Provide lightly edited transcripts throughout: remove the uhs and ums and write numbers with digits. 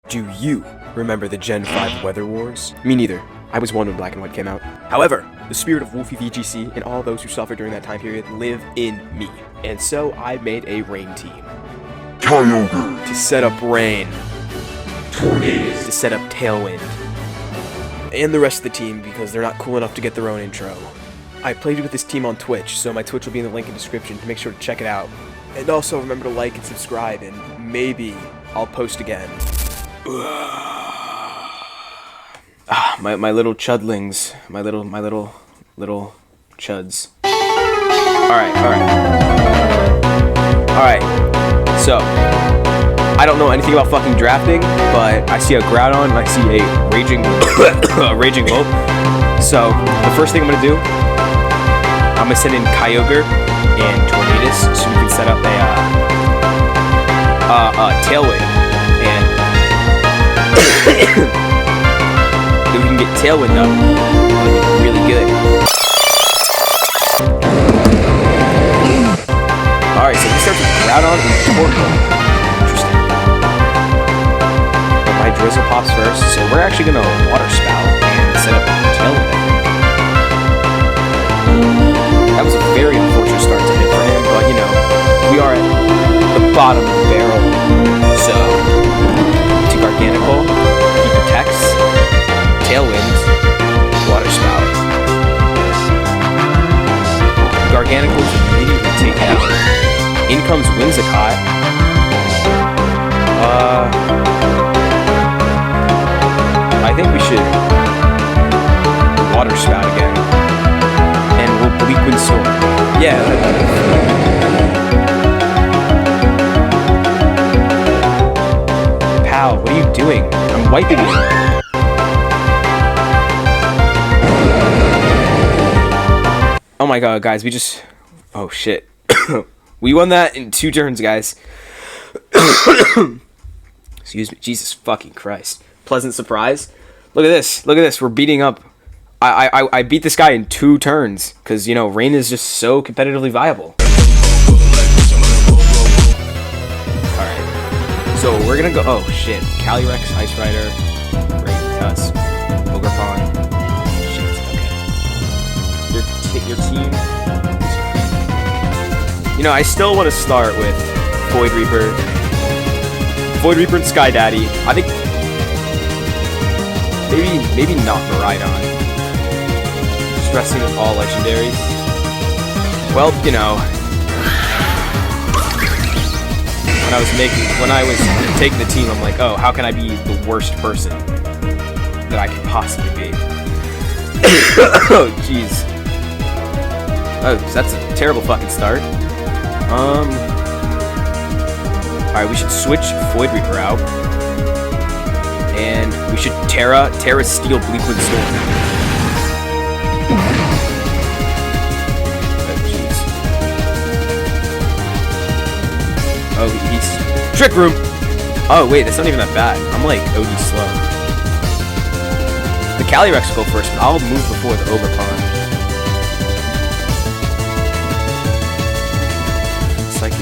Do you remember the Gen 5 Weather Wars? Me neither. I was one when Black and White came out. However, the spirit of Wolfie VGC and all those who suffered during that time period live in me. And so I made a rain team. Kyogre. To set up rain. Tornadus. To set up Tailwind. And the rest of the team because they're not cool enough to get their own intro. I played with this team on Twitch, so my Twitch will be in the link in the description to make sure to check it out. And also remember to like and subscribe, and maybe I'll post again. My little chudlings, my little chuds. Alright. So, I don't know anything about fucking drafting, but I see a Groudon and I see a Raging Wolf. So, the first thing I'm gonna do, I'm gonna send in Kyogre and Tornadus so we can set up a Tailwind, and if we can get Tailwind up, it'll be really good. Alright, so we start with Groudon and Torkoal. Interesting. But my Drizzle pops first, so we're actually gonna Water Spout and set up Tailwind, I think. That was a very unfortunate start to hit for him, but you know, we are at the bottom of the barrel. So, to Garganacl, he protects, Tailwind, Water Spout. Garganacl is immediately taken out. In comes Whimsicott. I think we should Water Spout again. And we'll Bleak Wind Storm. Yeah. Pal, what are you doing? I'm wiping you. Oh my god, guys, we just... Oh, shit. We won that in 2 turns, guys. Excuse me. Jesus fucking Christ. Pleasant surprise. Look at this. Look at this. We're beating up... I beat this guy in 2 turns. Because, you know, Rain is just so competitively viable. Alright. So, we're gonna go... Oh, shit. Calyrex, Ice Rider, Rain Tusk, Ogerpon. Shit, okay. Your team... You know, I still want to start with Void Reaper and Sky Daddy. I think maybe not Miraidon. Stressing with all legendaries. Well, you know, when I was taking the team, I'm like, oh, how can I be the worst person that I could possibly be? Oh, jeez. Oh, that's a terrible fucking start. Alright, we should switch Void Reaper out. And we should Terra Steel Bleak Wind Storm. Oh, jeez. Oh, he's... Trick Room! Oh, wait, that's not even that bad. I'm like OD slow. The Calyrex will go first, but I'll move before the Ogerpon.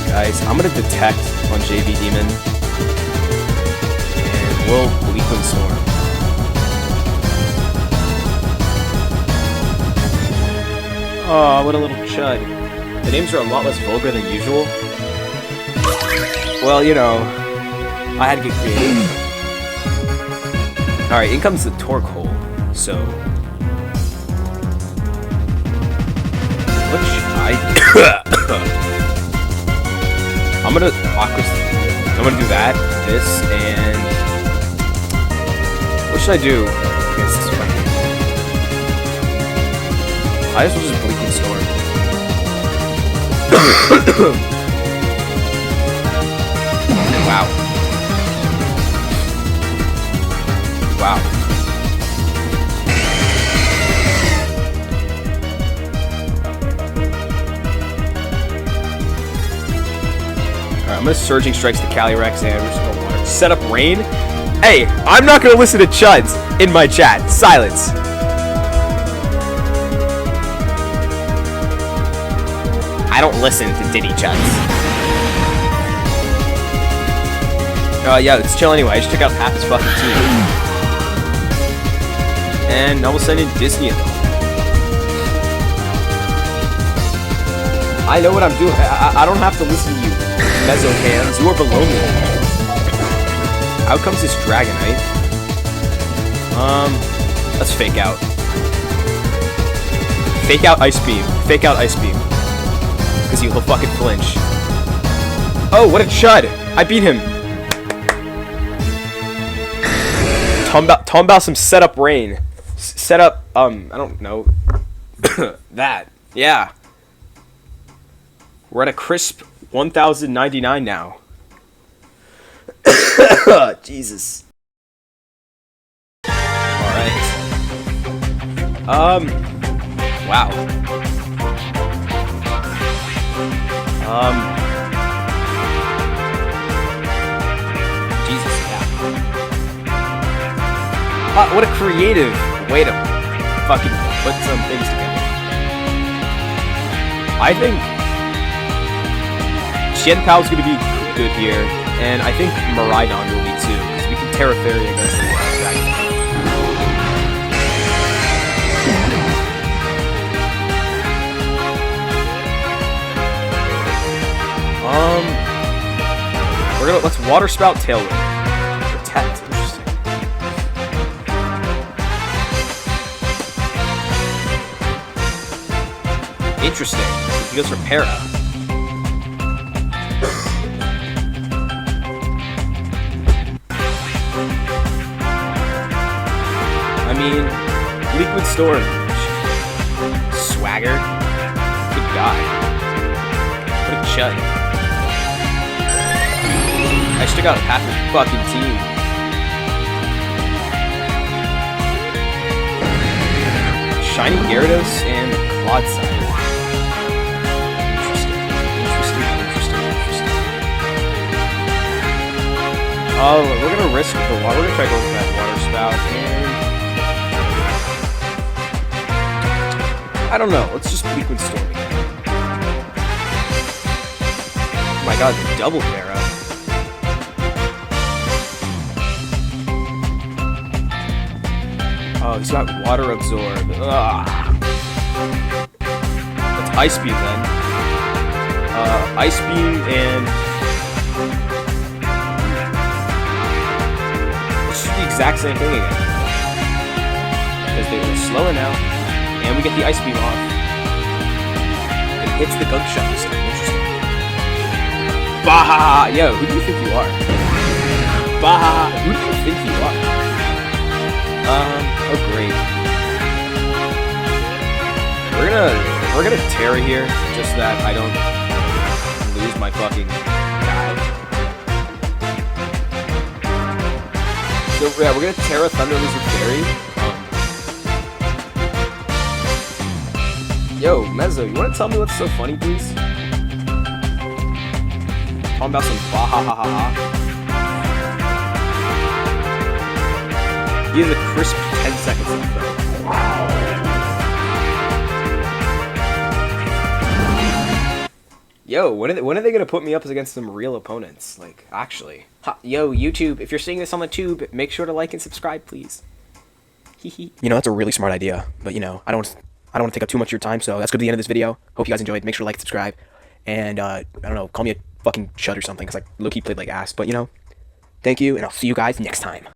Guys, I'm gonna detect on JV Demon, and we'll Bleak Wind Storm. Oh, what a little chud. The names are a lot less vulgar than usual. Well, you know, I had to get creative. Alright, in comes the Torkoal, so... What should I... I'm gonna do that, this, and what should I do against this one? I just will just Bleak Wind Storm. Wow. Wow. I'm gonna Surging Strikes the Calyrex and we're just gonna water. Set up Rain? Hey, I'm not gonna listen to chuds in my chat. Silence. I don't listen to Diddy chuds. Yeah, it's chill anyway. I just took out half his fucking team. And I will send in Disney. I know what I'm doing. I don't have to listen to you, Mezzo cans. You are below me. Out comes this Dragonite. Let's fake out. Fake out Ice Beam. Fake out Ice Beam. Because he'll fucking flinch. Oh, what a chud! I beat him. Talking about some setup rain. Setup, I don't know. That. Yeah. We're at a crisp 1,099 now. Jesus. Alright. Wow. Jesus, yeah. What a creative way to fucking put some things together. I think Xianpao's gonna be good here, and I think Miraidon will be too, because we can Terra Fairy against the Dragon. Let's Water Spout Tailwind. Protect. Interesting. He goes for Para. I mean, Liquid Storm. Swagger. Good guy. What a chud. I just took out half his fucking team. Shiny Gyarados and Clodsire. Interesting. Oh, we're gonna risk the water. We're gonna try to go with that Water Spout and I don't know. Let's just Liquid Storm again. Oh my god, the double Para. Oh, he's got Water Absorb. Ugh. Let's Ice Beam then. Ice Beam and... Let's do the exact same thing again. Because they were slower now. And we get the Ice Beam off. It hits the Gunk Shot this time. Interesting. Baha! Yo, who do you think you are? Baha! Who do you think you are? Oh great. We're gonna Terra here, just that I don't lose my fucking guy. So yeah, we're gonna Terra Thunder Lizard Fairy. Yo, Mezzo, you wanna tell me what's so funny, please? Talking about some baha-ha-ha-ha. He has a crisp 10 seconds left, though. Yo, when are they gonna put me up against some real opponents? Like, actually. Yo, YouTube, if you're seeing this on the tube, make sure to like and subscribe, please. You know, that's a really smart idea, but you know, I don't want to take up too much of your time, so that's good to the end of this video. Hope you guys enjoyed. Make sure to like and subscribe. And, I don't know, call me a fucking chud or something, because, like, low-key played like ass. But, you know, thank you, and I'll see you guys next time.